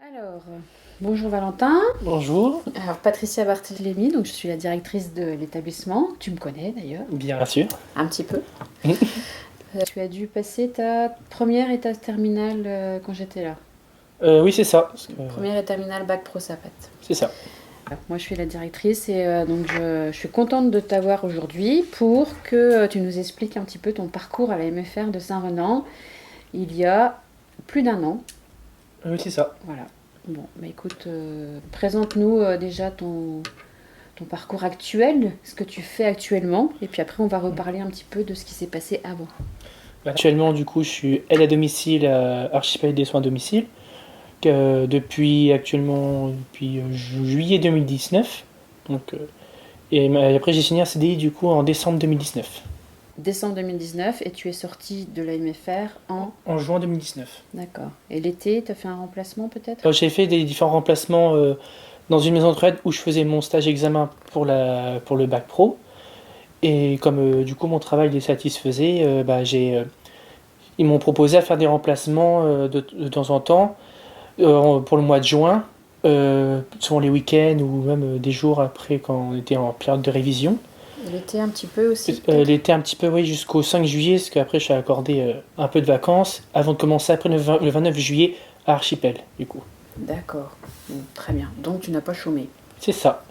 Alors, bonjour Valentin. Bonjour, Alors, Patricia Barthélémy, donc je suis la directrice de l'établissement. Tu me connais d'ailleurs, bien sûr. un petit peu. Tu as dû passer ta première et ta terminale quand j'étais là. Oui, c'est ça. Première et terminale bac pro Sapat. C'est ça. Moi, je suis la directrice et donc je suis contente de t'avoir aujourd'hui pour que tu nous expliques un petit peu ton parcours à la MFR de Saint-Renan il y a plus d'un an. Oui, c'est ça. Voilà. Bon, bah écoute, présente-nous déjà ton parcours actuel, ce que tu fais actuellement, et puis après on va reparler un petit peu de ce qui s'est passé avant. Actuellement, du coup, je suis aide à domicile à Archipel des soins à domicile depuis juillet 2019. Donc, après, j'ai signé un CDI du coup en décembre 2019. Décembre 2019, et tu es sortie de la MFR en... En juin 2019. D'accord. Et l'été, tu as fait un remplacement peut-être? J'ai fait des différents remplacements dans une maison de retraite où je faisais mon stage examen pour le bac pro. Et comme du coup mon travail les satisfaisait, ils m'ont proposé à faire des remplacements de temps en temps pour le mois de juin, souvent les week-ends ou même des jours après quand on était en période de révision. Et l'été un petit peu aussi peut-être? L'été un petit peu, oui, jusqu'au 5 juillet, parce qu'après je suis accordé un peu de vacances avant de commencer après le 29 juillet à Archipel, du coup. D'accord. Bon, très bien. Donc tu n'as pas chômé. C'est ça.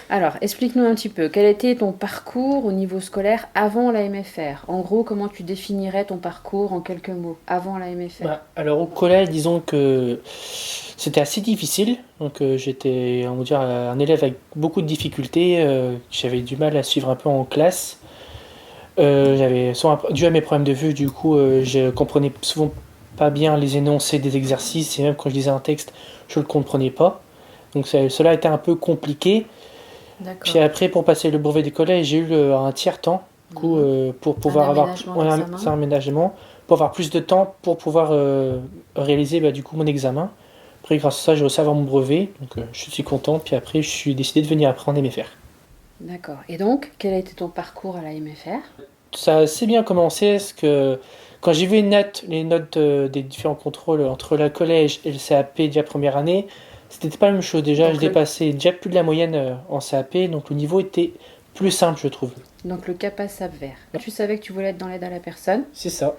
Alors, explique-nous un petit peu, quel était ton parcours au niveau scolaire avant la MFR? En gros, comment tu définirais ton parcours en quelques mots, avant la MFR? Alors au collège, disons que c'était assez difficile. Donc j'étais, on va dire, un élève avec beaucoup de difficultés. J'avais du mal à suivre un peu en classe. Dû à mes problèmes de vue, du coup, je comprenais souvent pas bien les énoncés des exercices et même quand je lisais un texte, je le comprenais pas. Donc cela a été un peu compliqué. D'accord. Puis après, pour passer le brevet des collèges, j'ai eu un tiers-temps, du coup, pour pouvoir avoir aménagement ouais, d'examen. c'est un aménagement, pour avoir plus de temps pour pouvoir réaliser du coup mon examen. Après, grâce à ça, j'ai réussi à avoir mon brevet, donc je suis content. Puis après, je suis décidé de venir après en MFR. D'accord. Et donc, quel a été ton parcours à la MFR? Ça a assez bien commencé, parce que quand j'ai vu les notes des différents contrôles entre le collège et le CAP déjà première année, c'était pas la même chose. Déjà, Donc je le, dépassais déjà plus de la moyenne en CAP, donc le niveau était plus simple, je trouve. donc le CAPA SAP vert. Tu savais que tu voulais être dans l'aide à la personne. C'est ça.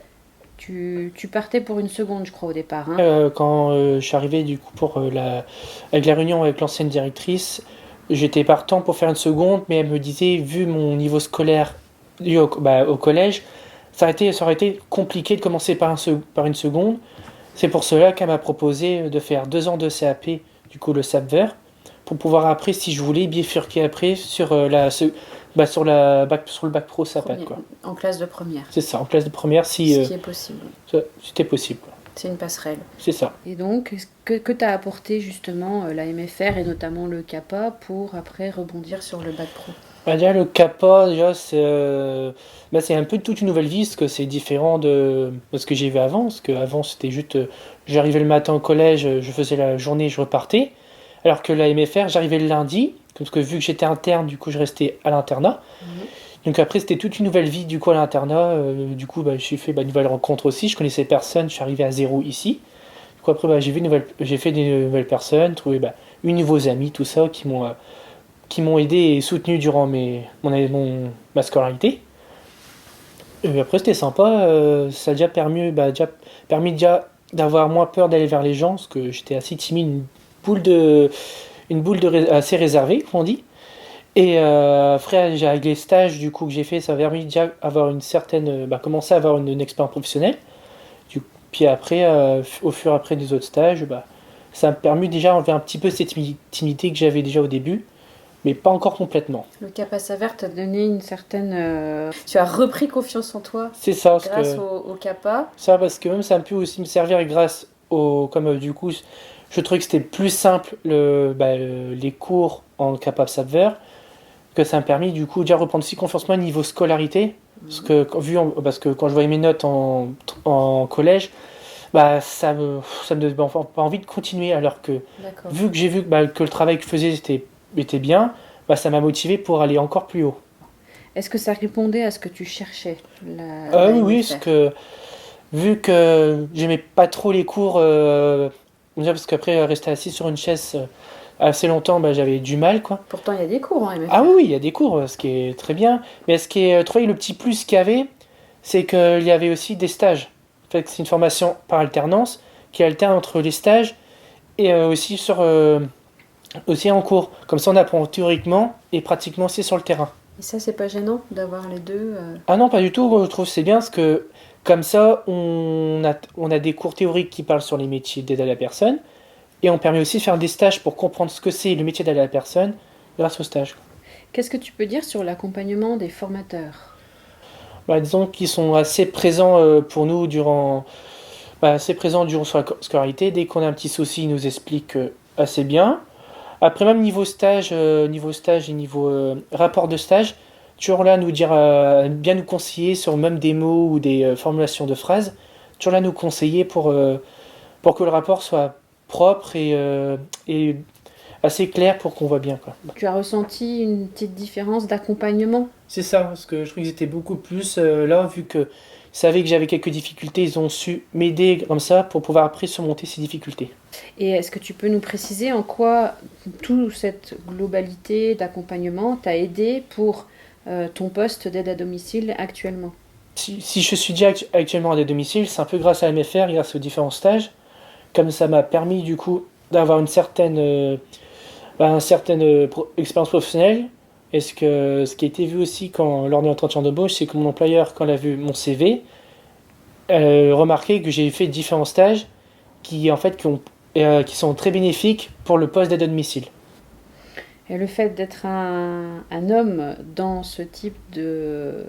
Tu partais pour une seconde, je crois, au départ. Hein. Quand je suis arrivé du coup avec la réunion avec l'ancienne directrice, j'étais partant pour faire une seconde, mais elle me disait, vu mon niveau scolaire au collège, ça aurait été compliqué de commencer par une seconde. C'est pour cela qu'elle m'a proposé de faire 2 ans de CAP, du coup le SAP vert, pour pouvoir après, si je voulais, bifurquer après sur le bac pro SAPAT, quoi. En classe de première. C'est ça, en classe de première, si Ce qui est possible. c'était possible. C'est une passerelle. C'est ça. Et donc, que t'as apporté justement la MFR et notamment le CAPA pour après rebondir sur le bac pro? Déjà, le CAPA, déjà, c'est un peu toute une nouvelle vie, parce que c'est différent de ce que j'ai vu avant. Parce qu'avant, c'était juste, j'arrivais le matin au collège, je faisais la journée, je repartais. Alors que la MFR, j'arrivais le lundi, parce que vu que j'étais interne, du coup, je restais à l'internat. Donc après, c'était toute une nouvelle vie, du coup, à l'internat. Du coup, j'ai fait une nouvelle rencontre aussi. Je connaissais personne, je suis arrivé à zéro ici. Du coup, après, j'ai fait des nouvelles personnes, trouvé une nouveaux amis, tout ça, qui m'ont aidé et soutenu durant ma scolarité. Et après, c'était sympa. Ça a déjà permis d'avoir moins peur d'aller vers les gens, parce que j'étais assez timide, assez réservée, comme on dit. Et après, avec les stages du coup que j'ai fait, ça a permis déjà avoir commencer à avoir une expérience professionnelle. Puis après, au fur et après des autres stages, ça m'a permis déjà d'enlever un petit peu cette timidité que j'avais déjà au début, mais pas encore complètement. Le CAPA SAVER t'a donné une certaine... Tu as repris confiance en toi C'est ça, grâce au CAPA. ça parce que même ça a pu aussi me servir grâce comme du coup, je trouvais que c'était plus simple les cours en capable savoir que ça m'a permis du coup déjà reprendre aussi confiance en moi niveau scolarité. Parce que quand je voyais mes notes en collège, ça me donnait pas envie de continuer. Alors que D'accord. vu que j'ai vu que le travail que je faisais était bien, ça m'a motivé pour aller encore plus haut. Est-ce que ça répondait à ce que tu cherchais, la Oui, MFR? parce que vu que j'aimais pas trop les cours Déjà parce qu'après, rester assis sur une chaise assez longtemps, bah, j'avais du mal, quoi. Pourtant, il y a des cours en MFR. Ah oui, oui, il y a des cours, ce qui est très bien. Mais ce qui est, trouvé le petit plus qu'il y avait, c'est qu'il y avait aussi des stages. En fait, c'est une formation par alternance qui alterne entre les stages et aussi en cours. Comme ça, on apprend théoriquement et pratiquement aussi sur le terrain. Et ça, c'est pas gênant d'avoir les deux Ah non, pas du tout. Je trouve que c'est bien parce que comme ça, on a des cours théoriques qui parlent sur les métiers d'aide à la personne et on permet aussi de faire des stages pour comprendre ce que c'est le métier d'aide à la personne grâce au stage. Qu'est-ce que tu peux dire sur l'accompagnement des formateurs? Bah, disons qu'ils sont assez présents pour nous assez présents durant la scolarité. Dès qu'on a un petit souci, ils nous expliquent assez bien. Après, même niveau stage et niveau rapport de stage, toujours là à nous dire, bien nous conseiller sur même des mots ou des formulations de phrases, toujours là à nous conseiller pour que le rapport soit propre et assez clair pour qu'on voit bien, quoi. Tu as ressenti une petite différence d'accompagnement? C'est ça, parce que je trouve qu'ils étaient beaucoup plus là, vu qu'ils savaient que j'avais quelques difficultés, ils ont su m'aider comme ça pour pouvoir après surmonter ces difficultés. Et est-ce que tu peux nous préciser en quoi toute cette globalité d'accompagnement t'a aidé pour ton poste d'aide à domicile actuellement? Si je suis déjà actuellement à des domiciles, c'est un peu grâce à MFR, grâce aux différents stages, comme ça m'a permis du coup d'avoir une certaine expérience professionnelle. Et ce qui a été vu aussi lors de l'entretien d'embauche, c'est que mon employeur, quand il a vu mon CV, remarqué que j'ai fait différents stages qui, en fait, qui sont très bénéfiques pour le poste d'aide à domicile. Et le fait d'être un homme dans ce type de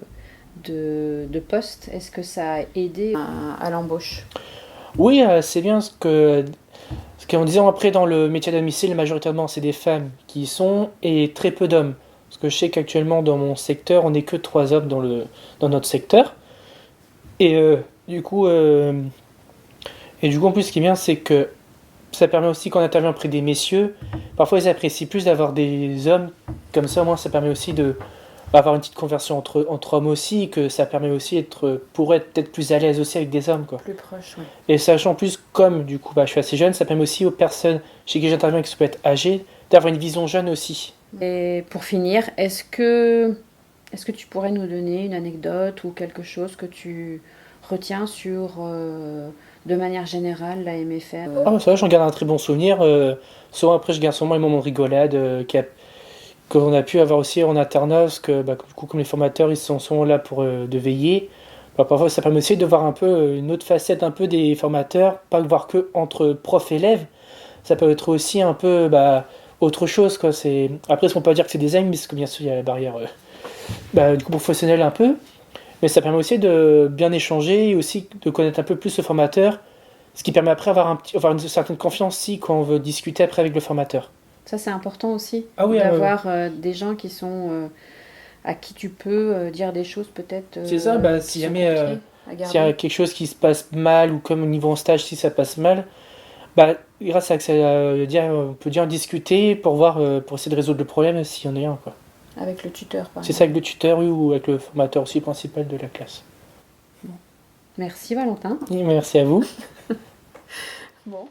poste, est-ce que ça a aidé à l'embauche? Oui, c'est bien ce qu'en disant après dans le métier de domicile, majoritairement c'est des femmes qui y sont et très peu d'hommes. Parce que je sais qu'actuellement dans mon secteur, on n'est que 3 hommes dans notre secteur. Et du coup, en plus, ce qui est bien, c'est que ça permet aussi quand on intervient auprès des messieurs, parfois ils apprécient plus d'avoir des hommes. Comme ça, au moins, ça permet aussi d'avoir une petite conversion entre hommes aussi, que ça permet aussi pour être peut-être plus à l'aise aussi avec des hommes, quoi. Plus proche, oui. Et sachant plus, comme du coup, je suis assez jeune, ça permet aussi aux personnes chez qui j'interviens qui peuvent être âgées, d'avoir une vision jeune aussi. Et pour finir, est-ce que tu pourrais nous donner une anecdote ou quelque chose que tu retiens sur, de manière générale, la MFR? Ah, ça va, j'en garde un très bon souvenir. Souvent après, je garde souvent les moments de rigolade qu'on a pu avoir aussi en internat, parce que du coup, comme les formateurs, ils sont souvent là pour de veiller. Parfois, ça permet aussi de voir un peu une autre facette un peu des formateurs, pas voir que entre prof et élèves. Ça peut être aussi un peu autre chose, quoi. Après, on peut pas dire que c'est des amis, parce que bien sûr, il y a la barrière du coup, professionnelle un peu. Mais ça permet aussi de bien échanger et aussi de connaître un peu plus le formateur, ce qui permet après avoir une certaine confiance si quand on veut discuter après avec le formateur. Ça, c'est important aussi, Ah oui, d'avoir des gens qui sont à qui tu peux dire des choses peut-être c'est ça, qui sont compliquées à s'il y a garder. quelque chose qui se passe mal ou comme au niveau en stage, si ça passe mal, grâce à ça, on peut dire discuter pour voir, pour essayer de résoudre le problème s'il y en a un, quoi. Avec le tuteur, par C'est ça exemple. avec le tuteur oui, ou avec le formateur aussi principal de la classe. Merci Valentin. Et merci à vous. Bon.